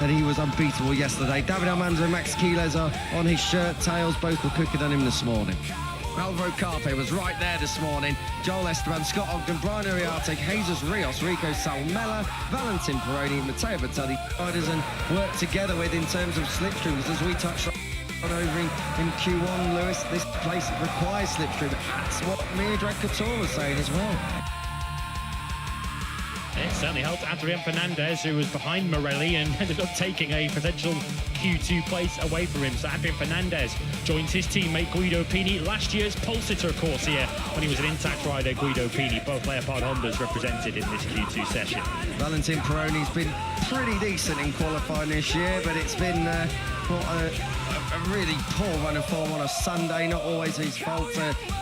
and he was unbeatable yesterday. David Almanza and Max Quiles are on his shirt tails. Both were quicker than him this morning. Alvaro Carpe was right there this morning. Joel Esteban, Scott Ogden, Brian Uriarte, Jesus Rios, Rico Salmela, Valentin Peroni, Matteo Bertelli, riders and work together with in terms of slipstreams. As we touched on over in Q1, Lewis, this place requires slipstream. That's what Miradrag Couture was saying as well. It certainly helped Adrian Fernandez, who was behind Morelli and ended up taking a potential Q2 place away from him. So Adrian Fernandez joins his teammate Guido Pini, last year's Pulsitor course here when he was an intact rider. Guido Pini, both Leopard Hondas represented in this Q2 session. Valentin Peroni's been pretty decent in qualifying this year, but it's been a really poor run of form on a Sunday. Not always his fault.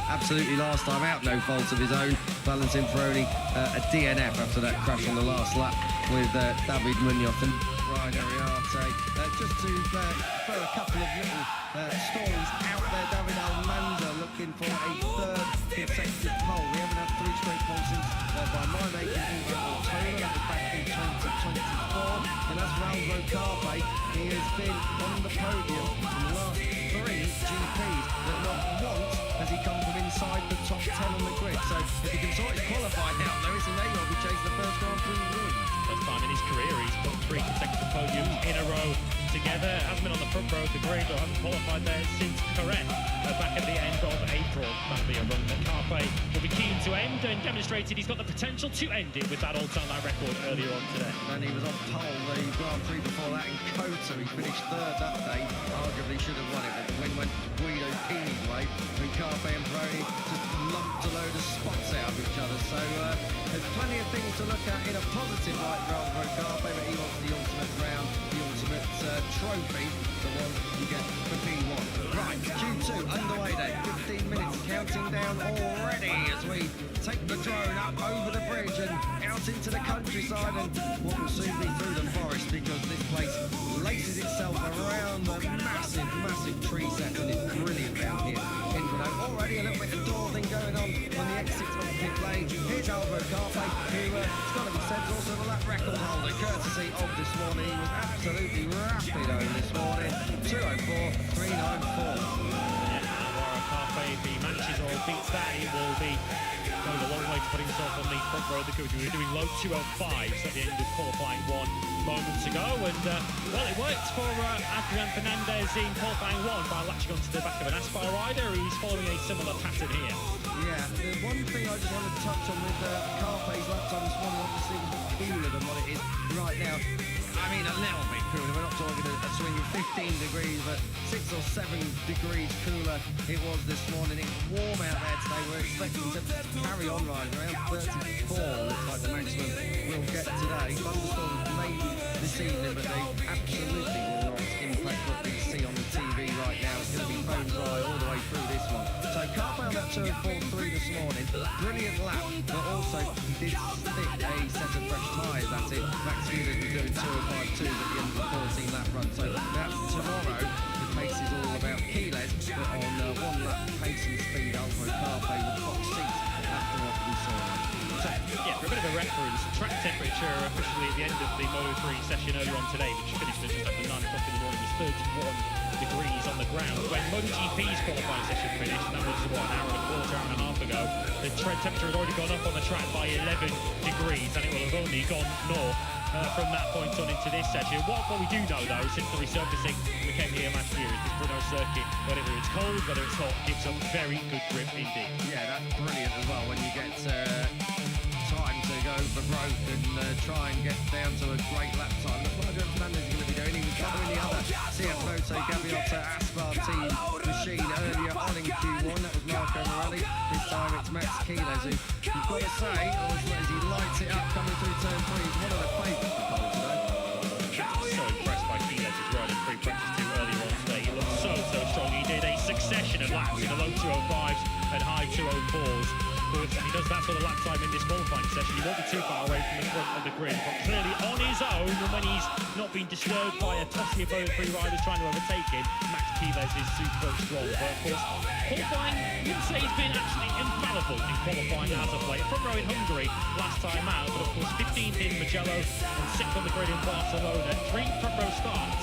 Absolutely last time out, no fault of his own. Valentin Peroni, a DNF after that crash on the last lap with David Munoz and Brian Uriarte. Just to throw a couple of little stories out there, David Almanza looking for a third consecutive pole. We haven't had 3 straight poles since by my making in October. That was back in 2024. And as Alvaro Carpe, he has been on the podium in the last 3 GPs, but not once has he come from inside the top 10 on the grid. So if he can sort his qualifying out, Lewis, he may well be chasing the first Grand Prix win. First time in his career, he's put 3 consecutive podiums in a row together. Hasn't been on the front row of the grid or hasn't qualified there since Correct back at the end of April. That'll be a run that Carpe will be keen to end, and demonstrated he's got the potential to end it with that all-time lap record earlier on today. And he was on pole the Grand Prix before that in Cota. He finished 3rd that day. Arguably should have won it, but the win went Guido Pini's way. And Carpe and Peroni just lumped a load of spots out of each other. So there's plenty of things to look at in a positive light for Alvaro Carpe, but he wants the ultimate round, the ultimate trophy, the one you get for P1. Right, Q2 underway then. 15 minutes counting down already as we take the drone up over the bridge and out into the countryside, and what will soon be through the forest, because this place laces itself around the massive tree set, and it's brilliant down here in Brno. Already a little bit of dawdling going on the exit of pit lane. Here's Alvaro Carpe, who it's got to be said is also the lap record holder, courtesy of this morning. He was absolutely rapido this morning. 2:04.394. Alvaro Carpe, if he manages or beats that, he will be going a long way to put himself on the front row of the grid. We were doing low 2:05s at the end of qualifying 1 moments ago, and well, it worked for Adrian Fernandez in qualifying 1 by latching onto the back of an Aspire rider. He's following a similar pattern here. Yeah, the one thing I just want to touch on with Carpe's lap time this morning, obviously it was cooler than what it is right now. I mean, a little bit cooler. We're not talking a swing of 15 degrees, but 6 or 7 degrees cooler it was this morning. It's warm out there today. We're expecting to carry on riding around 34. Looks like the maximum we'll get today. Thunderstorms maybe this evening, but they absolutely will not impact what we see on the TV right now. It's going to be bone dry all the way through this one. So Carpe on that 2:04.3 this morning. Brilliant lap, but also he did stick a set of fresh tyres. That's it. Max Quiles was doing 2:05.2 at the end of the 14-lap run. So that's tomorrow. The pace is all about Quiles, but on 1 lap pace and speed, Alvaro Carpe with box seats after what we saw. So, yeah, for a bit of a reference, track temperature officially at the end of the Moto3 session earlier on today, which finished at just after 9 o'clock in the morning, was 31 degrees on the ground. When MotoGP's qualifying session finished, that was what, an hour and a quarter, hour and a half ago, the temperature had already gone up on the track by 11 degrees, and it will have only gone north from that point on into this session. What we do know, though, since the resurfacing we came here last year, is this Brno circuit, whether it's cold, whether it's hot, gives a very good grip indeed. Yeah, that's brilliant as well when you get time to go over the road and try and get down to a great lap time. That's what Adrian Fernandez is going to be doing. He was following the other CF Moto Gaviota Aspar team machine earlier on in Q1. That was Marco Morelli. This time it's Max Quiles, who you've got to say, as he lights it up coming through turn 3, he's one of the favourites of the pole today. So impressed by Quiles' riding pre-practice 2 earlier on today. He looked so strong. He did a succession of laps in the low 2:05s and high 2:04s. If he does that sort of lap time in this qualifying session, he won't be too far away from the front of the grid. But clearly on his own, and when he's not being disturbed by a posse of other 3 riders trying to overtake him, Max Quiles is super strong. But of course, qualifying, you would say he's been absolutely infallible in qualifying as of late. Front row in Hungary last time out, but of course 15th in Mugello and 6th on the grid in Barcelona. 3 front row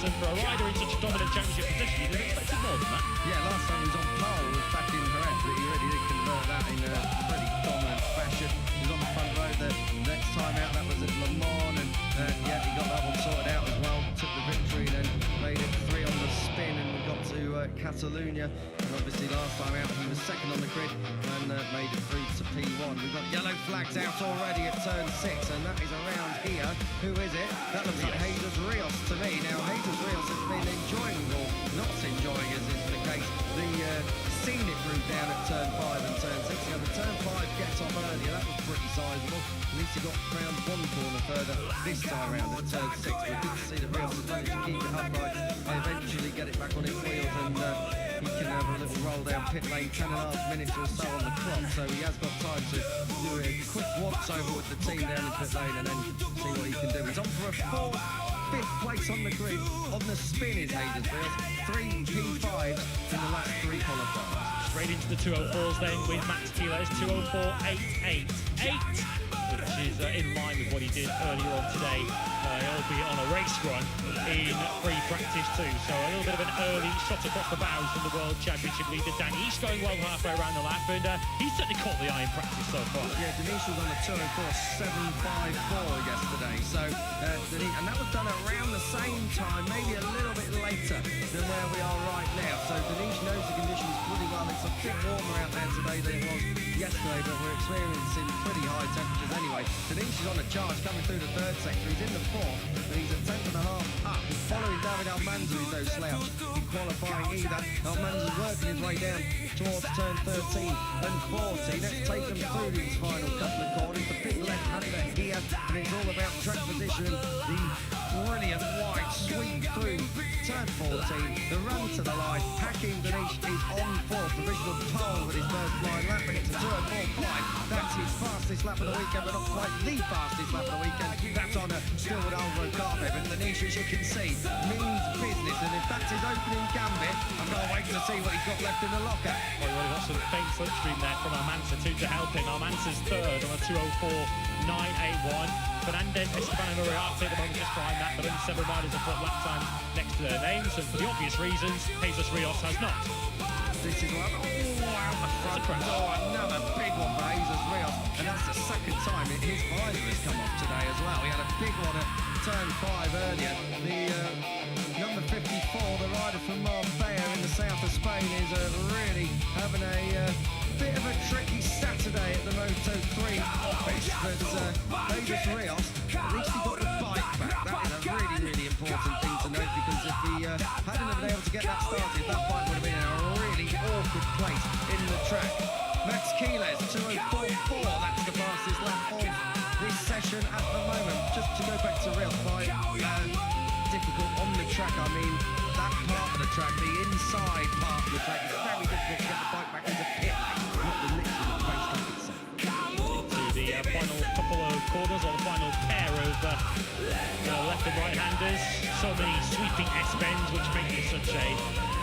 And for a rider in such a dominant championship position, you'd have expected more than that. Yeah, last time he was on pole was back in Jerez, but he really did convert that in a pretty dominant fashion. He was on the front row the next time out, that was at Le Mans, and yeah, he got that one sorted out as well. Took the victory and then made it 3 on the spin, and we got to Catalonia. And obviously last time out he was second on the grid and made it through to P1. We've got yellow flags out already at turn 6, and that is around here. Who is it? That looks like Jesus Rios to me. Now Jesus Rios has been enjoying, or not enjoying as is the case, the scenic route down at turn 5 and turn 6. Yeah, the turn 5 gets off earlier, that was pretty sizable. At least he got round 1 corner further this time round at turn 6. But good to see that Rios has managed to keep it upright and eventually get it back on its wheels, and he can have a little roll down pit lane, 10.5 minutes or so on the clock, so he has got time to do a quick once over with the team down in pit lane and then see what he can do. He's on for a 5th place on the grid. On the spin is Hayden's Rios. 3 P5s in the last 3 qualifiers. Straight into the 204s then with Max Keeler's 204.888, which is in line with what he did earlier on today, albeit on a race run in free practice too. So a little bit of an early shot across the bows from the World Championship leader Danny. He's going well halfway around the lap, and he's certainly caught the eye in practice so far. Yeah, Denise was on a 204.754 yesterday, so Denise, and that was done around the same time, maybe a little bit later than where we are right now. So Denise knows the conditions pretty well. It's a bit warmer out there today than it was yesterday, but we're experiencing pretty high temperatures anyway. Denise is on a charge coming through the 3rd sector. He's in the 4th, but he's a 10.5 up. He's following David Almanza, who's no slouch in qualifying either. Almanza's working his way down towards turn 13 and 14. Let's take them through these final couple of corners. The big left-hander here, and it's all about track position. The brilliant wide sweep through turn 14. The run to the line. Hakim Denise is on 4th, provisional pole with his first line lap, and it's a 204.5. That's his fastest lap of the weekend, but not quite the fastest lap of the weekend. That's on a still with Alvaro Carpe, but Denise, as you can see, means business, and in fact his opening gambit, I can't wait to see what he's got left in the locker. Well, we've got some faint slipstream there from Almanza too to help him. Almanza's 3rd on a 204.981. Fernandez, Esteban and Uriarte at the moment just behind that, but only 7 riders have put lap time next to their names, and for the obvious reasons, Jesus Rios has not. This is one, out the front door, another big one for Jesus Rios, and that's the 2nd time his visor has come off today as well. He had a big one at turn 5 earlier. The number 54, the rider from Marbella in the south of Spain, is really having a bit of a tricky Saturday at the Moto3 office, but Jesus Rios, at least he got the bike back. That is a really, really important thing to note, because if he hadn't been able to get that started, that bike would have been in a really awkward place in the track. Max Keeler's 204.4, that's the fastest lap of this session at the moment. Just to go back to Rios, by difficult on the track, I mean that part of the track, the inside part of the track, is very difficult to get the bike back into pit lane, not the literal racetrack itself. To the final couple of corners, or the final pair of left and right-handers. So many sweeping S-bends, which make it such a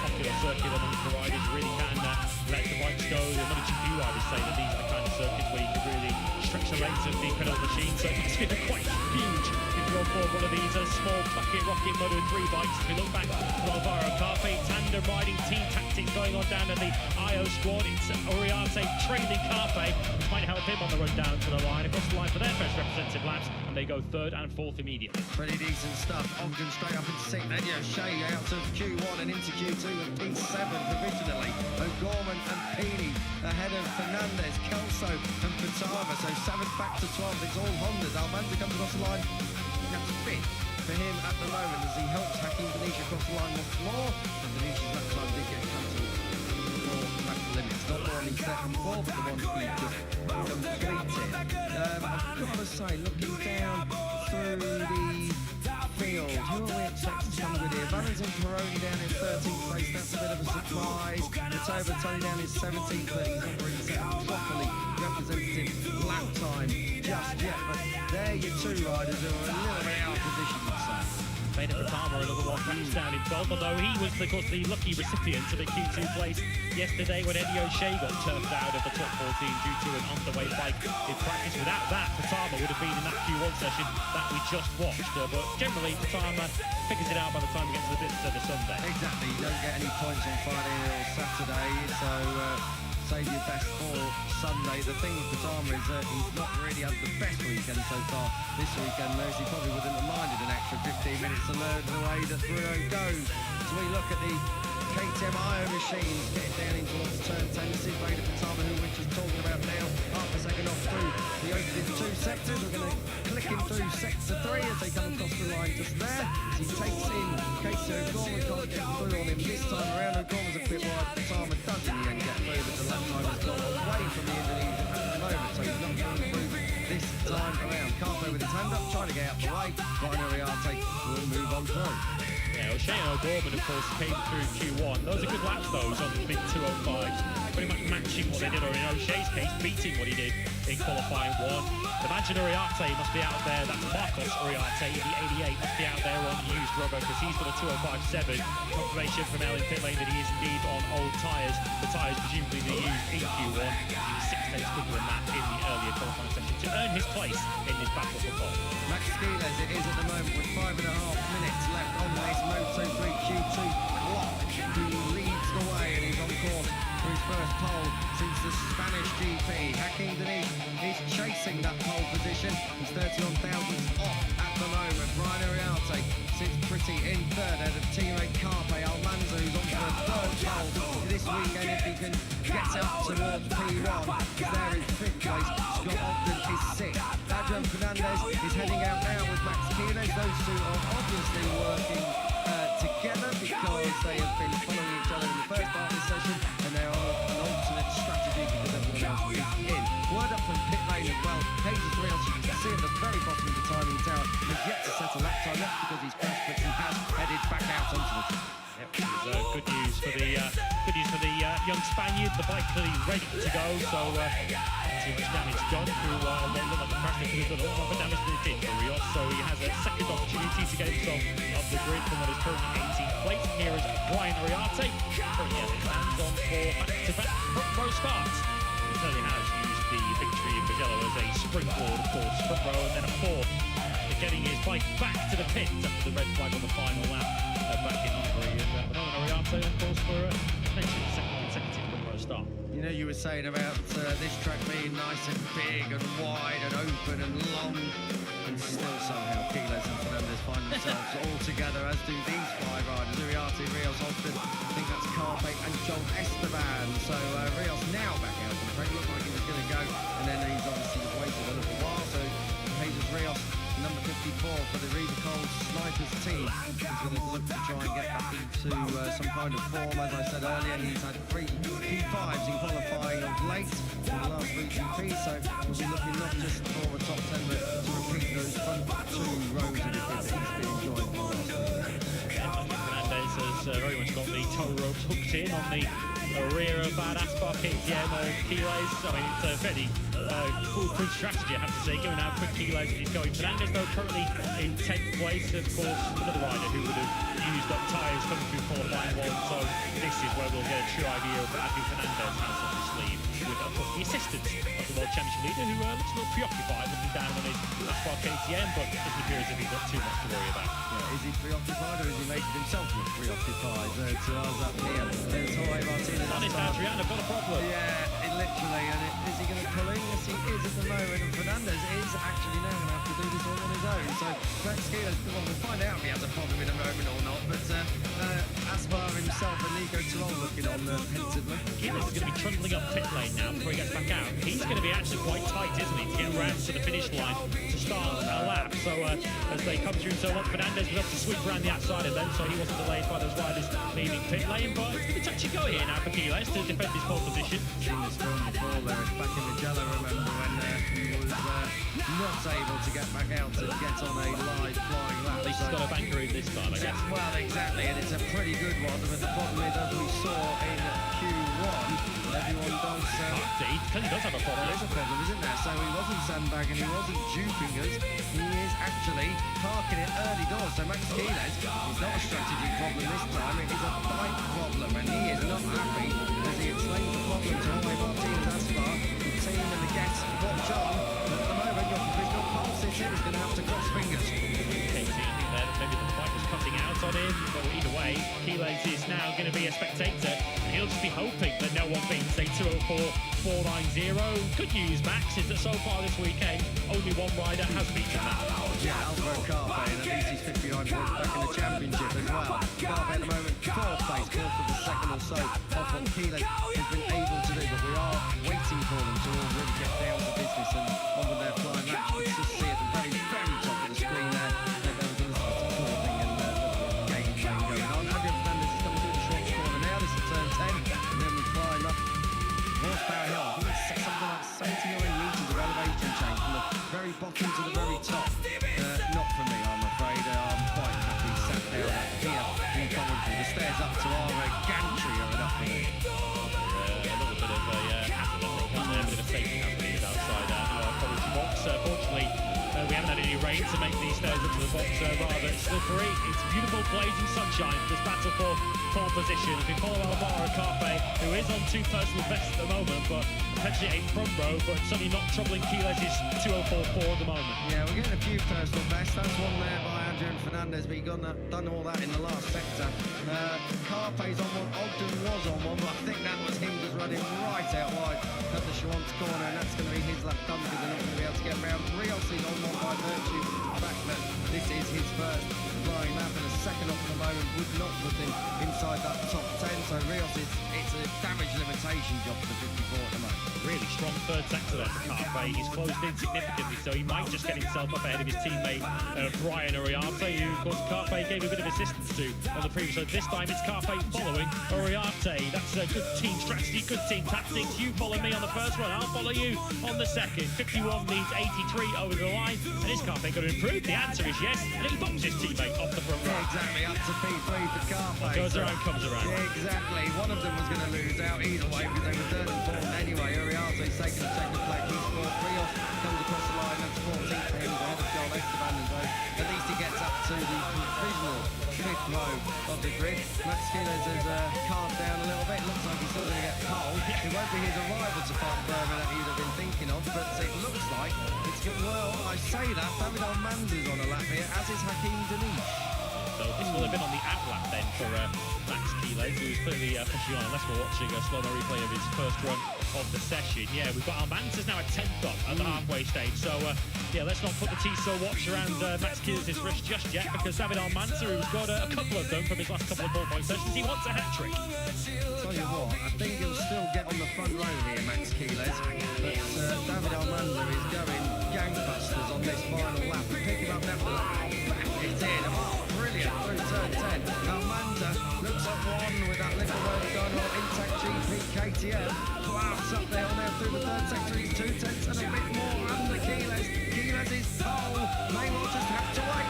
popular circuit amongst the riders. You really can let the bikes go. The Moto3 riders say that these are the kind of circuits where you can really stretch the legs of the pedal machine, so it's going to be quite huge if you go for one of these small bucket rocket Moto3 bikes. If we look back to Alvaro Carpe, tandem riding, team tactics going on down in the IO squad. It's Uriarte trailing Carpe, which might help him on the run down to the line, across the line for their first representative laps, and they go 3rd and 4th immediately. Pretty decent stuff. Ogden straight up into 6th, then Shea out of Q1 and into Q2 and P7 provisionally. O'Gorman and Pini ahead of Fernandez, Kelso and Patava. So 7th back to 12th. It's all Hondas. Almanza comes across the line. That's 5th for him at the moment as he helps Hakim Denise across the line once more. And Denise's lap time did get cancelled for back to limits. Not the one he set him for, but the one he just completed. I've got to say, looking down through the field, who are we expecting to come with here? Valentin Peroni down in 13th place, that's a bit of a surprise. Matteo Bertoni down in 17th, but he's not really set properly representative lap time just yet. But there are your 2 riders who are a little bit out of position, I'd say. made it Fatama another one crashed down in 12th, although he was, of course, the lucky recipient of a Q2 place yesterday when Eddie O'Shea got turfed out of the top 14 due to an underway bike in practice. Without that, Fatama would have been in that Q1 session that we just watched. But generally, Fatama figures it out by the time we get to the bits of the Sunday. Exactly, you don't get any points on Friday or Saturday, so save your best for Sunday. The thing with Fatama is that he's not really had the best weekend so far this weekend, though, so he probably wouldn't have minded an extra 15 minutes to learn the way that Brno goes. So we look at the KTM Iron machines getting down in towards turn 10. This is Vader Fatama, who we're just talking about now, half a second off through the opening two sectors. We're going to click him through sector 3 as they come across the line just there. As he takes in Casey O'Gorman, can't get through on him this time around. O'Gorman's a bit wide, Fatama does in the end get through, but the left time has gone away from the Indonesian at the moment, so he's not going through this time around. Carpo with his hand up, trying to get out the way. Brno Riarte will move on through. Yeah, O'Shea and O'Gorman, of course, came through Q1. Those are good laps, those, on the mid 205s. Pretty much matching what they did, or in O'Shea's case, beating what he did in qualifying 1. Imagine Uriarte must be out there. That's Marcos Uriarte, the 88, must be out there on used rubber because he's got a 205.7. Confirmation from Ellen pit lane that he is indeed on old tyres. The tyres presumably they used in Q1. He was 6 tenths quicker than that in the earlier qualifying session to earn his place in this battle for pole. Max Skiles it is at the moment with 5.5 minutes left on this Moto3 Q2 clock, who leads the way and is on course for his first pole since the Spanish GP. Hakim Diniz is chasing that pole position. He's 31 thousandths off at the moment. Brno Riarte sits pretty in third at a teammate Carpe Almanza, who's on for a third pole this weekend if he can get out towards P1. He's there in 5th place. Scott Ogden is 6th. Adrian Fernandez is heading out now with Max Quiles. Those two are obviously working together because they have been following each other in the first part of this session, and they are an alternate strategy because everyone else is in. Word up from pit lane as well. Jesus Rios, you can see at the very bottom of the timing tower, has yet to set a lap time. That's because he's crashed, but he has headed back out onto the track. Yep, it was good news for the young Spaniard. The bike clearly ready to go, so not too much damage done. Who they look like the crash could have done a lot more damage than it did for Rios, so he has a second opportunity to get himself off the grid from what is currently 18th place. Here is Brian Uriarte, currently has his hands on for back-to-back front row starts. He clearly has used the victory in Mugello as a springboard, of course, front row, and then a fourth for getting his bike back to the pit after the red flag on the final lap back in Hungary. And Uriarte, of course, for potentially the second consecutive front row start. You know, you were saying about this track being nice and big and wide and open and long, and still somehow Quiles and Fernandez find themselves all together, as do these 5 riders. Uriarte, Rios, Ogden, I think that's Carpe and John Esteban. So Rios now back out on the track. Looked like he was going to go, and then he's obviously waited a little while. So Jesus Rios, number 54 for the Rubicon Snipers team, is going to look to try and get back into some kind of form. As I said earlier, he's had 3 P5s in qualifying of late in the last 3 GPs, so we'll be looking not just for a top 10, but to repeat those front 2 rows of the that he's been enjoying for last week. Fernandez has very much got the tow ropes hooked in on the rear of that Aspar KTM or Quiles. I mean, it's a fairly foolproof strategy, I have to say, given how quick Quiles is going. Fernandez, though, currently in 10th place. Of course, another rider who would have used up tyres coming through qualifying 1. So this is where we'll get a true idea of what Adrian Fernandez has on his sleeve, with, of course, the assistance of the World Championship leader, who looks a little preoccupied, looking down on his Aspar KTM, but it doesn't appear as if he's got too much to worry about. Yeah, is he preoccupied, or is he making himself look preoccupied? To us up here, there's Jorge Martinez. Honest, Adrian, I've got a problem. Yeah, literally, and is he going to pull in? Yes, he is at the moment, and Fernandez is actually now going to have to do this all on his own. So Max Quiles, well, we'll find out if he has a problem in a moment or not, but Aspar himself and Nico Tyrrell looking on pensively. Quiles is going to be trundling up pit lane now before he gets back out. He's going to be actually quite tight, isn't he, to get round to the finish line to start a lap. So as they come through so much, Fernandez was able to sweep around the outside of them, so he wasn't delayed by those riders leaving pit lane. But it's going to be touch and go here now for Quiles to defend his pole position. Seen this film before, there was back in Mugello, remember when he was not able to get back out and get on a live flying lap. At least he's got a banker in this time, I guess. Well, exactly, and it's a pretty good one, but the problem is, as we saw in Q1, everyone does... He clearly does have a problem. There is a problem, isn't there? So he wasn't sandbagging, he wasn't duping us, he is actually parking it early doors. So Max Keeles is not a strategy problem this time, it is a bike problem, and he is not happy as he explains the problem to Jorge Martinez Aspar, the team and the guests watch on. At the moment, your provisional pole sitter is going to have to cross fingers. Maybe the bike was cutting out on him, but either way, Keeles is now going to be a spectator, and he'll just be hoping that no one beats a 2:04.490. Good news, Max, is that so far this weekend, only one rider has beaten that. Yeah, Alvaro Carpe, and at least he's 50 behind points back in the championship as well. Carpe at the moment, fourth place, fourth for the second or so off what Keeles has been able to do, but we are waiting for them to all really get down to business and on with their flying match. You can just see at the very, very top of the screen there, that there was a little thing and game playing going on. Adrian Fernandez is coming through the short corner now. This is turn 10, and then we climb up Horsepower Hill. I think it's something like 79 metres of elevation change from the very bottom to the very top. Not for me, I'm afraid. I'm quite happy sat down here in Coventry. The stairs up to our gantry are enough for me. A little bit of a hazard, I think, a bit of a safety hazard outside our Coventry box. Fortunately, we haven't had any rain to make these stairs up to the box rather slippery. It's beautiful blazing sunshine for this battle for pole position. As we follow Alvaro Carpe, who is on two personal bests at the moment, but potentially a front row, but certainly not troubling Keeles' 2:04.4 at the moment. Yeah, we're getting a few personal bests. That's one there by Adrian Fernandez, but he done all that in the last sector. Carpe's on one, Ogden was on one, but I think that was him just running right out wide at the Schwantz corner, and that's going to be his lap done because they're not going to be able to get around. Rios is on one by virtue of the fact that this is his first flying lap, and a second off at the moment would not put him inside that top 10. So Rios it's a damage limitation job for the 54 at the moment. Really strong third sector there for Carpe. He's closed in significantly, so he might just get himself up ahead of his teammate Brian Uriarte, who of course Carpe gave a bit of assistance to on the previous. So this time it's Carpe following Uriarte. That's a good team strategy, good team tactics. You follow me on the first one, I'll follow you on the second. 51 leads 83 over the line, and is Carpe going to improve? The answer is yes, and he bumps his teammate off the front row. Yeah, exactly, up to P3 for Carpe. What goes around comes around. Yeah, exactly. One of them was going to lose out either way because they were third and fourth anyway. Uriarte's taking a second place. He's fourth. Rios comes across the line. That's 14th for him ahead of Joel Esteban. And so at least he gets up to the provisional fifth row of the grid. Max Keeles has calmed down a little bit. Looks like he's still going to get pole. It won't be his arrival to Park Berman that he'd have been thinking of, but it looks like it's good. Well, I say that. David Almanza's on a lap here, as is Hakeem Danish. So this will have been on the outlap then for Max Keeles, who's clearly pushing on, unless we're watching a slow-mo replay of his first run of the session. Yeah, we've got Almanza's now at 10th up at the halfway stage. So, yeah, let's not put the Tissot watch around Max Keeles' wrist just yet, because David Almanza, who's got a couple of them from his last couple of ballpoint sessions, he wants a hat-trick. Tell you what, I think he'll still get on the front row here, Max Keeles, but David Almanza is going gangbusters on this final lap. Picking up that back, it's in. Oh, brilliant, through turn 10. Almanza looks up one with that little road going on Intact GP KTM. Clouds up there now through the third sector. He's 2 tenths and a bit more under Keeles. Keeles is pole. May well just have to wait.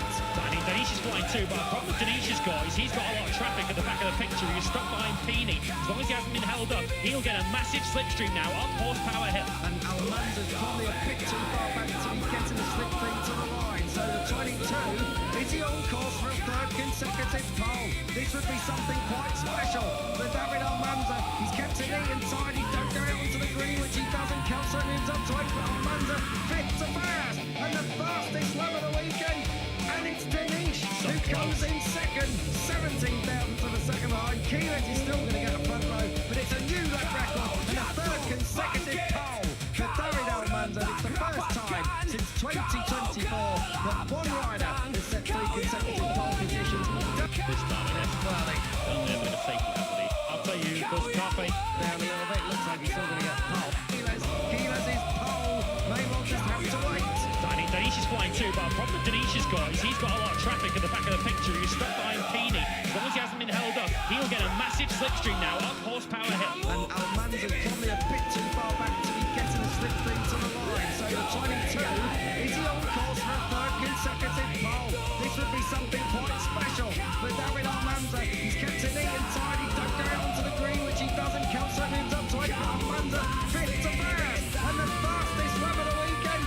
Danish is flying too, but the problem Danish has got is he's got a lot of traffic at the back of the picture. He's stuck behind Pini. As long as he hasn't been held up, he'll get a massive slipstream now up Horsepower Hill. And Almanza's probably a bit too far back to be getting the slipstream to the line. So the 22, is he on course for a third consecutive pole? This would be something quite special for David Almanza. He's kept it neat and tidy. Don't go out onto the green, which he doesn't. Kelso moves up to 8, but Almanza fifth to fast. And the fastest lap of the weekend. And it's Danish who comes in second, 17 down to the second line. Keeles is still going to get a front row, but it's a new lap record and a third consecutive pole for David Almanza. It's the first time since 2024 that one rider has set 3 consecutive pole positions. This time, I guess. Well, they only a bit of safety happening. I'll tell you, of course, Carpe down a little bit. Looks like he's still going to get pole. Keeles is pole. May well just have to wait. Danish is flying too, but the problem Danish has got is he's got a lot of traffic at the back of the picture. He's stuck behind Pini. As long as he hasn't been been held up. He'll get a massive slipstream now up Horsepower Hill. And Almanza's probably a bit too far back to be getting a slipstream to the line. So the 22, is he on course for a third consecutive pole? This would be something quite special for David Almanza. He's kept it neat and tidy, don't go out onto the green, which he doesn't. Kelso moves up to 8, Almanza fifth to first, and the fastest lap of the weekend.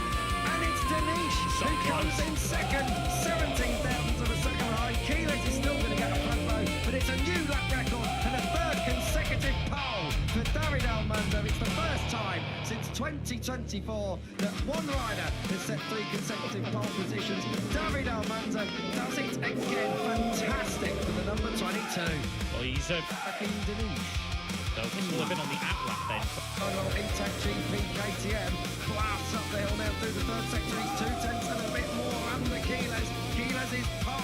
And it's Danish So who comes close. in second, 17 thousandths of a second behind. Keyless is still going to get a front row, but it's a new lap record and a third consecutive pole for David Almanza. It's the first time since 2024 that one rider has set 3 consecutive pole positions. David Almanza does it again. Fantastic for the number 22. Well, he's Back in Danish. so this will have been on the outlap then. Final Intact GP KTM blasts up the hill now through the third sector. He's 2 tenths and a bit more under Keyless. Keyless is pole.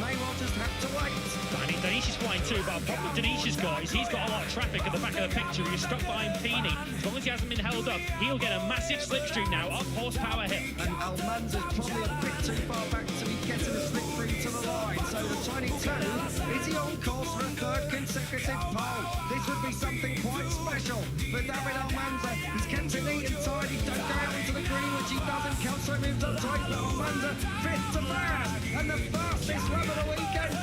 May well just have to wait. I mean, Danish is flying too, but a problem Danish has got is he's got a lot of traffic at the back of the picture. He's stuck behind Peony. As long as he hasn't been held up, he'll get a massive slipstream now up Horsepower Hill. And Almanza's probably a bit too far back to be getting a slip through to the line. So the 22, is he on course for a third consecutive pole? This would be something quite special for David Almanza. He's kept it neat and tidy, don't go out into the green, which he doesn't. Kelso moves up to 8, but Almanza fifth to first, and the fastest lap of the weekend.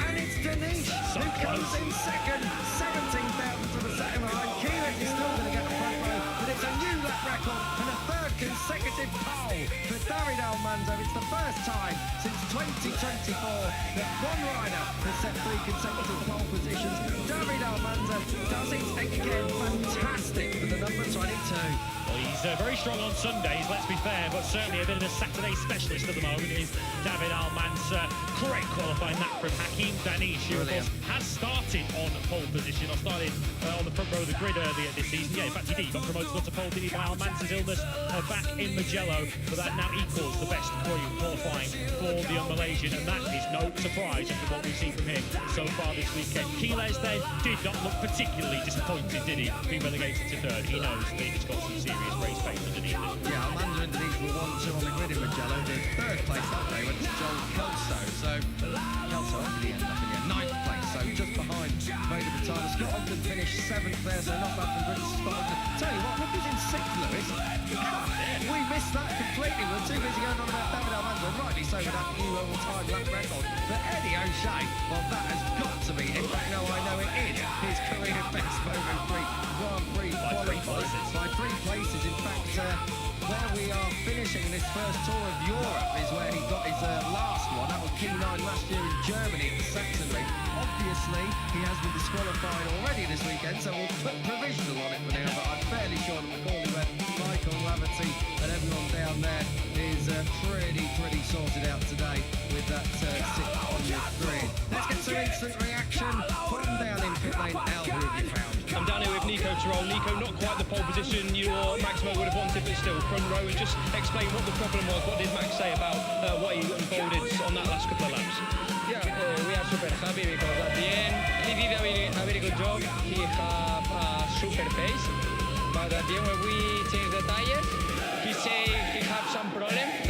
And it's Danish who comes in second, 17 thousandths of a second behind. Keyless is still going to get the front row, but it's a new lap record and a third consecutive pole for David Almanza. It's the first time since 2024 that one rider has set 3 consecutive pole positions. David Almanza does it again. Fantastic for the number 22. Well, he's very strong on Sundays, let's be fair, but certainly a bit of a Saturday specialist at the moment is David Almanza. Great qualifying that from Hakim Danish, who of course has started on pole position, or started on the front row of the grid earlier this season. Yeah, in fact he did. He got promoted onto pole, did he, by Almanza's illness back in Mugello, but that now equals the best qualifying for the Malaysian, and that is no surprise after what we've seen from him so far this weekend. Keyless then did not look particularly disappointed, did he, being relegated to third. He knows that he's got some serious race pace underneath him. Yeah, Almanza and Danish were 1-2 on the grid in Mugello. The third place that day went to Joel Kelso. So Kelso actually ended up in the 9th place, so just behind Vader Battaglia. Scott Ogden finished 7th there, so not bad from British Scott Ogden. Tell you what, look who's in 6th, Lewis. We missed that completely. We're too busy going on about David Almanza, and rightly so with that new all-time lap record. But Eddie O'Shea, well, that has got to be, in fact, no, I know it is, his career best Moto3 Grand Prix qualifier by 3 places. In fact, where we are finishing this first tour of Europe is where he got his last one. That was Q9 last year in Germany at the Saxonry. Obviously, he has been disqualified already this weekend, so we'll put provisional on it for now, but I'm fairly sure that McCauley went Michael Laverty and everyone down there is pretty sorted out today with that sit on the grid. Let's get some instant reaction from down in pit lane. Al, who have you found? I'm down here with Nico Tirol. Nico, not quite the pole position you or Maximo would have wanted, but still front row. And just explain what the problem was. What did Max say about what he unfolded on that last couple of laps? Yeah, we are super happy because at the end he did a very good job. He have a super pace, but at the end when we change the tires, he say he have some problem.